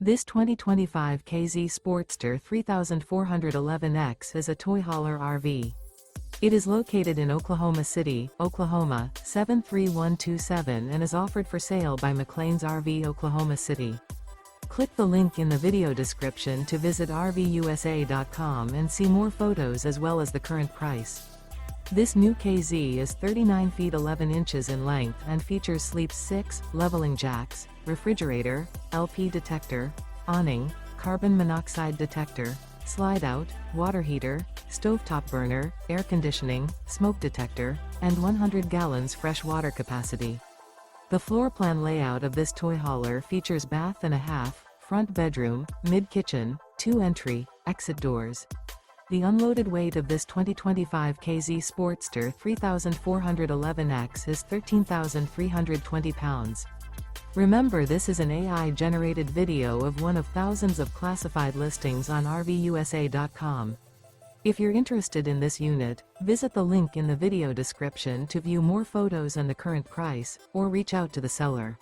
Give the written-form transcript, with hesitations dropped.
This 2025 K-Z Sportster 3411X is a toy hauler RV. It is located in Oklahoma City, Oklahoma, 73127 and is offered for sale by McClain's RV Oklahoma City. Click the link in the video description to visit RVUSA.com and see more photos as well as the current price. This new K-Z is 39 feet 11 inches in length and features sleeps 6, leveling jacks, refrigerator, LP detector, awning, carbon monoxide detector, slide-out, water heater, stovetop burner, air conditioning, smoke detector, and 100 gallons fresh water capacity. The floor plan layout of this toy hauler features bath and a half, front bedroom, mid-kitchen, 2 entry, exit doors. The unloaded weight of this 2025 K-Z Sportster 3411X is 13,320 pounds. Remember, this is an AI-generated video of one of thousands of classified listings on RVUSA.com. If you're interested in this unit, visit the link in the video description to view more photos and the current price, or reach out to the seller.